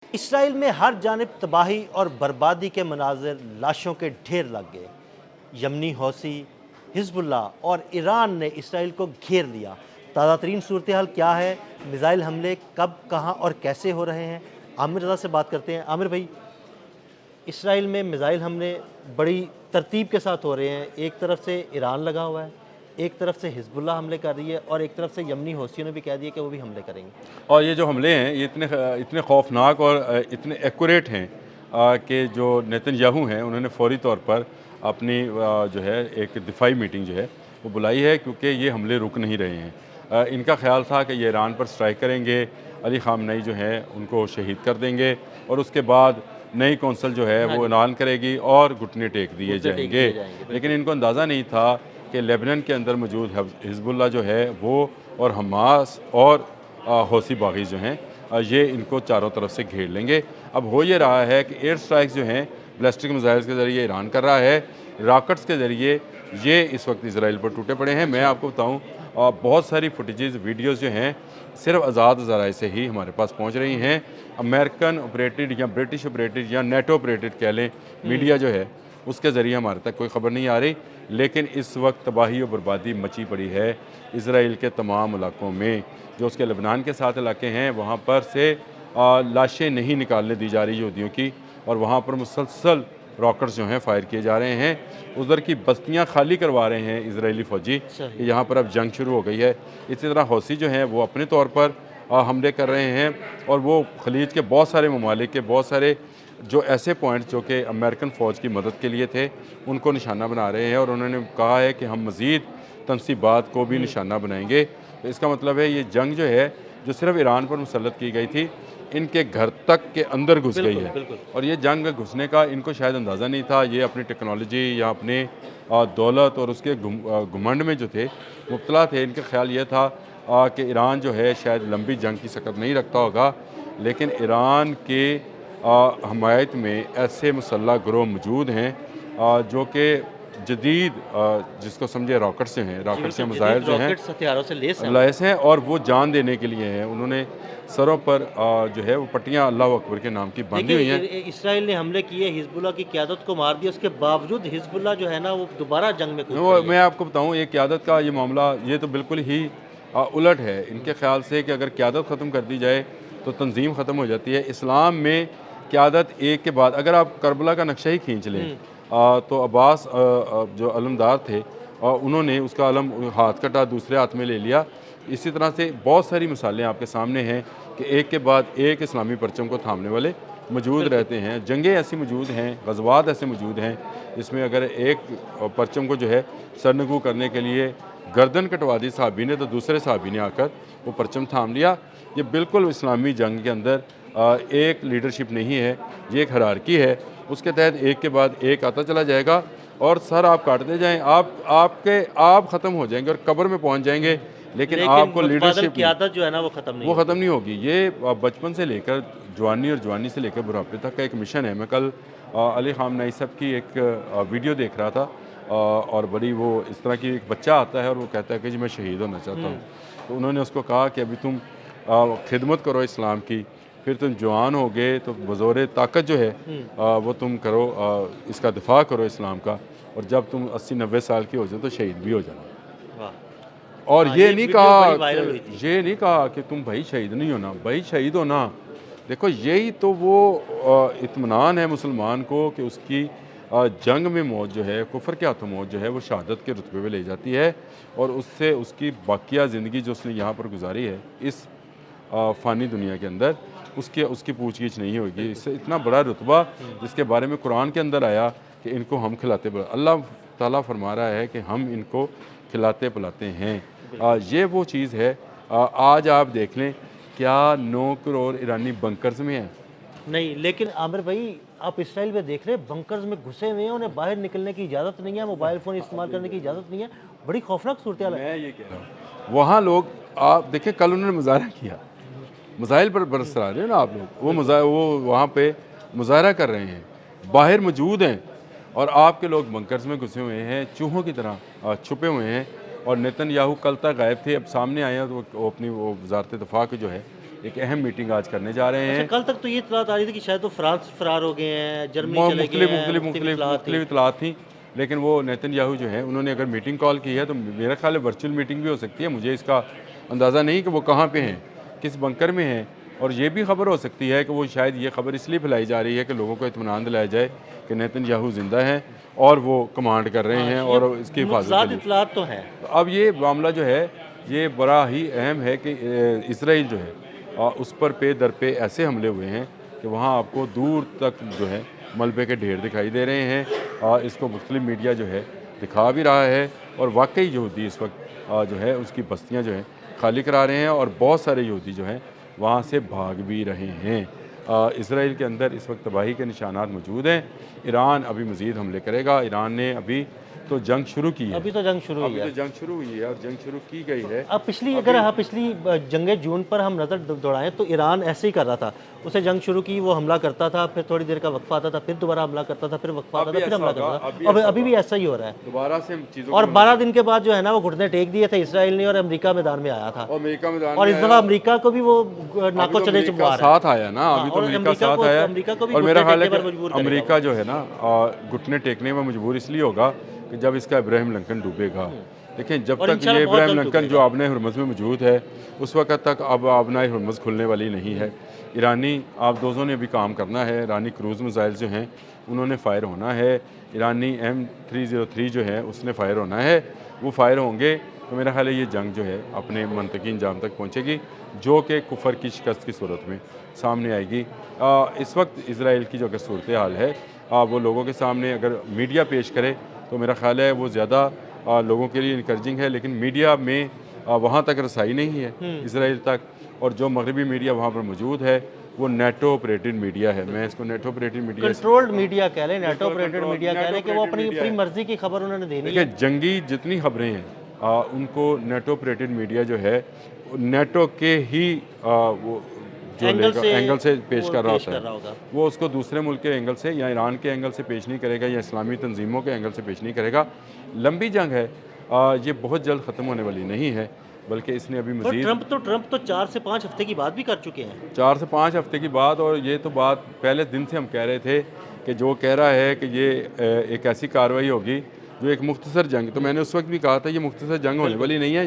اسرائیل میں ہر جانب تباہی اور بربادی کے مناظر، لاشوں کے ڈھیر لگ گئے۔ یمنی حوثی، حزب اللہ اور ایران نے اسرائیل کو گھیر لیا۔ تازہ ترین صورتحال کیا ہے؟ میزائل حملے کب، کہاں اور کیسے ہو رہے ہیں؟ عامر رضا سے بات کرتے ہیں۔ عامر بھائی، اسرائیل میں میزائل حملے بڑی ترتیب کے ساتھ ہو رہے ہیں۔ ایک طرف سے ایران لگا ہوا ہے، ایک طرف سے حزب اللہ حملے کر رہی ہے، اور ایک طرف سے یمنی حوثیوں نے بھی کہہ دیا کہ وہ بھی حملے کریں گے۔ اور یہ جو حملے ہیں یہ اتنے خوفناک اور اتنے ایکوریٹ ہیں کہ جو نیتن یاہو ہیں انہوں نے فوری طور پر اپنی جو ہے ایک دفاعی میٹنگ جو ہے وہ بلائی ہے، کیونکہ یہ حملے رک نہیں رہے ہیں۔ ان کا خیال تھا کہ یہ ایران پر سٹرائک کریں گے، علی خامنئی جو ہے ان کو شہید کر دیں گے، اور اس کے بعد نئی کونسل جو ہے وہ اعلان کرے گی اور گھٹنے ٹیک دیے جائیں گے۔ لیکن ان کو اندازہ نہیں تھا کہ لیبنان کے اندر موجود حزب اللہ جو ہے وہ اور حماس اور حوثی باغی جو ہیں یہ ان کو چاروں طرف سے گھیر لیں گے۔ اب ہو یہ رہا ہے کہ ایئر سٹرائکس جو ہیں بیلسٹک میزائلز کے ذریعے ایران کر رہا ہے، راکٹس کے ذریعے یہ اس وقت اسرائیل پر ٹوٹے پڑے ہیں۔ میں آپ کو بتاؤں بہت ساری فوٹیجز، ویڈیوز جو ہیں صرف آزاد ذرائع سے ہی ہمارے پاس پہنچ رہی ہیں۔ امریکن آپریٹڈ یا برٹش آپریٹڈ یا نیٹو آپریٹڈ کہہ لیں میڈیا جو ہے اس کے ذریعے ہمارے تک کوئی خبر نہیں آ رہی، لیکن اس وقت تباہی و بربادی مچی پڑی ہے اسرائیل کے تمام علاقوں میں۔ جو اس کے لبنان کے ساتھ علاقے ہیں وہاں پر سے لاشیں نہیں نکالنے دی جا رہی یہودیوں کی، اور وہاں پر مسلسل راکٹس جو ہیں فائر کیے جا رہے ہیں۔ ادھر کی بستیاں خالی کروا رہے ہیں اسرائیلی فوجی کہ یہاں پر اب جنگ شروع ہو گئی ہے۔ اسی طرح حوثی جو ہیں وہ اپنے طور پر حملے کر رہے ہیں، اور وہ خلیج کے بہت سارے ممالک کے بہت سارے جو ایسے پوائنٹ جو کہ امریکن فوج کی مدد کے لیے تھے ان کو نشانہ بنا رہے ہیں، اور انہوں نے کہا ہے کہ ہم مزید تنصیبات کو بھی نشانہ بنائیں گے۔ تو اس کا مطلب ہے یہ جنگ جو ہے جو صرف ایران پر مسلط کی گئی تھی ان کے گھر تک کے اندر گھس گئی ہے، اور یہ جنگ میں گھسنے کا ان کو شاید اندازہ نہیں تھا۔ یہ اپنی ٹیکنالوجی یا اپنے دولت اور اس کے گھمنڈ میں جو تھے مبتلا تھے۔ ان کا خیال یہ تھا کہ ایران جو ہے شاید لمبی جنگ کی سکت نہیں رکھتا ہوگا، لیکن ایران کے حمایت میں ایسے مسلح گروہ موجود ہیں جو کہ جدید جس کو سمجھے راکٹس ہیں، راکٹس یا میزائل جو ہیں ہتھیاروں سے لیس ہیں، اور وہ جان دینے کے لیے ہیں۔ انہوں نے سروں پر جو ہے وہ پٹیاں اللہ اکبر کے نام کی باندھی ہوئی ہیں۔ اسرائیل نے حملے کیے، حزب اللہ کی قیادت کو مار دیا، اس کے باوجود حزب اللہ جو ہے نا وہ دوبارہ جنگ میں کود رہی ہے۔ میں آپ کو بتاؤں یہ قیادت کا یہ معاملہ یہ تو بالکل ہی الٹ ہے۔ ان کے خیال سے کہ اگر قیادت ختم کر دی جائے تو تنظیم ختم ہو جاتی ہے۔ اسلام میں قیادت ایک کے بعد، اگر آپ کربلا کا نقشہ ہی کھینچ لیں تو عباس جو علمدار تھے انہوں نے اس کا علم ہاتھ کٹا دوسرے ہاتھ میں لے لیا۔ اسی طرح سے بہت ساری مثالیں آپ کے سامنے ہیں کہ ایک کے بعد ایک اسلامی پرچم کو تھامنے والے موجود رہتے ہیں۔ جنگیں ایسی موجود ہیں، غزوات ایسے موجود ہیں جس میں اگر ایک پرچم کو جو ہے سرنگو کرنے کے لیے گردن کٹوا دی صحابی نے تو دوسرے صحابی نے آ کر وہ پرچم تھام لیا۔ یہ بالکل اسلامی جنگ کے اندر ایک لیڈرشپ نہیں ہے، یہ ایک ہرارکی ہے۔ اس کے تحت ایک کے بعد ایک آتا چلا جائے گا اور سر آپ کاٹتے جائیں، آپ ختم ہو جائیں گے اور قبر میں پہنچ جائیں گے، لیکن آپ کو لیڈرشپ قیادت جو ہے نا وہ ختم نہیں ہوگی۔ یہ بچپن سے لے کر جوانی اور جوانی سے لے کر بڑھاپے تک کا ایک مشن ہے۔ میں کل علی خامنئی صاحب کی ایک ویڈیو دیکھ رہا تھا، اور بڑی وہ اس طرح کی ایک بچہ آتا ہے اور وہ کہتا ہے کہ جی میں شہید ہونا چاہتا ہوں۔ تو انہوں نے اس کو کہا کہ ابھی تم خدمت کرو اسلام کی، پھر تم جوان ہو گئے تو بزور طاقت جو ہے وہ تم کرو، اس کا دفاع کرو اسلام کا، اور جب تم 80-90 سال کی ہو جاؤ تو شہید بھی ہو جانا۔ اور یہ نہیں کہا کہ تم بھائی شہید نہیں ہونا، بھائی شہید ہونا۔ دیکھو یہی تو وہ اطمینان ہے مسلمان کو کہ اس کی جنگ میں موت جو ہے، کفر کے ہاتھوں موت جو ہے وہ شہادت کے رتبے میں لے جاتی ہے، اور اس سے اس کی باقیہ زندگی جو اس نے یہاں پر گزاری ہے اس فانی دنیا کے اندر اس کی پوچھ گچھ نہیں ہوگی۔ اس سے اتنا بڑا رتبہ جس کے بارے میں قرآن کے اندر آیا کہ ان کو ہم کھلاتے پلاتے، اللہ تعالیٰ فرما رہا ہے کہ ہم ان کو کھلاتے پلاتے ہیں۔ یہ وہ چیز ہے۔ آج آپ دیکھ لیں کیا 9 کروڑ ایرانی بنکرز میں ہیں؟ نہیں، لیکن عامر بھائی آپ اسرائیل میں دیکھ رہے ہیں بنکرز میں گھسے ہوئے ہیں، انہیں باہر نکلنے کی اجازت نہیں ہے، موبائل فون استعمال کرنے کی اجازت نہیں ہے۔ بڑی خوفناک صورتحال ہے۔ میں یہ کہہ رہا ہوں وہاں لوگ، آپ دیکھیں کل انہوں نے مظاہرہ کیا، مزائل پر برس رہے ہیں نا آپ لوگ، وہ وہاں پہ مظاہرہ کر رہے ہیں، باہر موجود ہیں، اور آپ کے لوگ بنکرز میں گھسے ہوئے ہیں، چوہوں کی طرح چھپے ہوئے ہیں۔ اور نیتن یاہو کل تک غائب تھے، اب سامنے آئے ہیں تو وہ اپنی وزارت دفاع کے جو ہے ایک اہم میٹنگ آج کرنے جا رہے ہیں۔ کل تک تو یہ اطلاعات آ رہی تھی کہ شاید وہ فرانس فرار ہو گئے ہیں، جرمنی چلے گئے ہیں، مختلف اطلاعات تھیں، لیکن وہ نیتن یاہو جو ہیں انہوں نے اگر میٹنگ کال کی ہے تو میرا خیال ہے ورچوئل میٹنگ بھی ہو سکتی ہے، مجھے اس کا اندازہ نہیں کہ وہ کہاں پہ ہیں، کس بنکر میں ہیں، اور یہ بھی خبر ہو سکتی ہے کہ وہ شاید یہ خبر اس لیے پھیلائی جا رہی ہے کہ لوگوں کو اطمینان دلایا جائے کہ نیتن یاہو زندہ ہیں اور وہ کمانڈ کر رہے ہیں اور اس کی حفاظت کے لیے۔ اطلاعات تو ہیں۔ اب یہ معاملہ جو ہے یہ بڑا ہی اہم ہے کہ اسرائیل جو ہے اس پر پے در پے ایسے حملے ہوئے ہیں کہ وہاں آپ کو دور تک جو ہے ملبے کے ڈھیر دکھائی دے رہے ہیں، اور اس کو مختلف میڈیا جو ہے دکھا بھی رہا ہے، اور واقعی یہودی اس وقت جو ہے اس کی بستیاں جو ہیں خالی کرا رہے ہیں، اور بہت سارے یہودی جو ہیں وہاں سے بھاگ بھی رہے ہیں۔ اسرائیل کے اندر اس وقت تباہی کے نشانات موجود ہیں۔ ایران ابھی مزید حملے کرے گا، ایران نے ابھی تو جنگ شروع کی ہے، ابھی تو جنگ شروع ہوئی ہے، جنگ شروع ہوئی ہے اور جنگ شروع کی گئی ہے۔ اب پچھلی جنگ جون پر ہم نظر دوڑائیں تو ایران ایسے ہی کر رہا تھا، اسے جنگ شروع کی، وہ حملہ کرتا تھا، پھر تھوڑی دیر کا وقفہ آتا تھا، پھر دوبارہ حملہ کرتا تھا، پھر وقفہ آتا تھا، پھر حملہ کرتا تھا، ابھی بھی ایسا ہی ہو رہا ہے۔ دوبارہ سے چیزوں اور 12 دن کے بعد جو ہے نا وہ گھٹنے ٹیک دیے تھے اسرائیل نے، اور امریکہ میدان میں آیا تھا، اور اس دفعہ امریکہ کو بھی وہ ناکو چلے چکوا رہا ہے، ساتھ آیا نا، ابھی تو امریکہ ساتھ آیا، اور میرا خیال ہے کہ امریکہ جو ہے نا گھٹنے ٹیکنے میں مجبور اس لیے ہوگا کہ جب اس کا ابراہیم لنکن ڈوبے گا۔ دیکھیں جب تک یہ ابراہیم لنکن جو آبنائے ہرمز میں موجود ہے اس وقت تک اب آبنائے ہرمز کھلنے والی نہیں ہے۔ ایرانی آبدوزوں نے بھی کام کرنا ہے، ایرانی کروز میزائل جو ہیں انہوں نے فائر ہونا ہے، ایرانی M303 جو ہے اس نے فائر ہونا ہے، وہ فائر ہوں گے تو میرا خیال ہے یہ جنگ جو ہے اپنے منطقی انجام تک پہنچے گی، جو کہ کفر کی شکست کی صورت میں سامنے آئے گی۔ اس وقت اسرائیل کی جو اگر صورتحال ہے وہ لوگوں کے سامنے اگر میڈیا پیش کرے تو میرا خیال ہے وہ زیادہ لوگوں کے لیے انکریجنگ ہے، لیکن میڈیا میں وہاں تک رسائی نہیں ہے اسرائیل تک، اور جو مغربی میڈیا وہاں پر موجود ہے وہ نیٹو آپریٹڈ میڈیا ہے۔ میں اس کو NATO operated media controlled media کہہ لیں، نیٹو آپریٹڈ میڈیا کہہ لیں کہ وہ اپنی مرضی کی خبر انہوں نے دینی ہے۔ دیکھیں جنگی جتنی خبریں ہیں ان کو نیٹو آپریٹڈ میڈیا جو ہے نیٹو کے ہی جو اینگل سے پیش کر رہا ہوتا ہے، وہ اس کو دوسرے ملک کے اینگل سے یا ایران کے اینگل سے پیش نہیں کرے گا یا اسلامی تنظیموں کے اینگل سے پیش نہیں کرے گا۔ لمبی جنگ ہے، یہ بہت جلد ختم ہونے والی نہیں ہے، بلکہ اس نے ابھی مزید ٹرمپ تو 4 سے 5 ہفتے کی بات بھی کر چکے ہیں، 4 سے 5 ہفتے کی بات، اور یہ تو بات پہلے دن سے ہم کہہ رہے تھے کہ جو کہہ رہا ہے کہ یہ ایک ایسی کارروائی ہوگی جو ایک مختصر جنگ، تو میں نے اس وقت بھی کہا تھا یہ مختصر جنگ ہونے والی نہیں ہے۔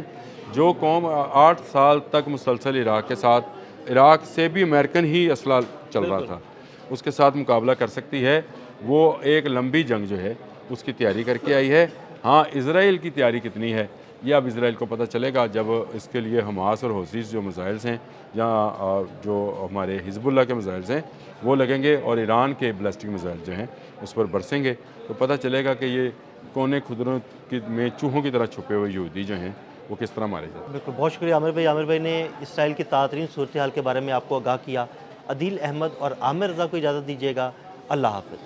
جو قوم 8 سال تک مسلسل عراق کے ساتھ، عراق سے بھی امریکن ہی اسلحہ چل رہا تھا، اس کے ساتھ مقابلہ کر سکتی ہے، وہ ایک لمبی جنگ جو ہے اس کی تیاری کر کے آئی ہے۔ ہاں اسرائیل کی تیاری کتنی ہے یہ اب اسرائیل کو پتہ چلے گا جب اس کے لیے حماس اور حوثیز جو میزائلز ہیں یا جو ہمارے حزب اللہ کے میزائلز ہیں وہ لگیں گے، اور ایران کے بیلسٹک میزائل جو ہیں اس پر برسیں گے، تو پتہ چلے گا کہ یہ کونے خدروں میں چوہوں کی طرح چھپے ہوئے یہودی جو ہیں وہ کس طرح مارے جاتے ہیں۔ بالکل، بہت شکریہ عامر بھائی۔ عامر بھائی نے اسرائیل کی تازہ صورتحال کے بارے میں آپ کو آگاہ کیا۔ عدیل احمد اور عامر رضا کو اجازت دیجیے گا، اللہ حافظ۔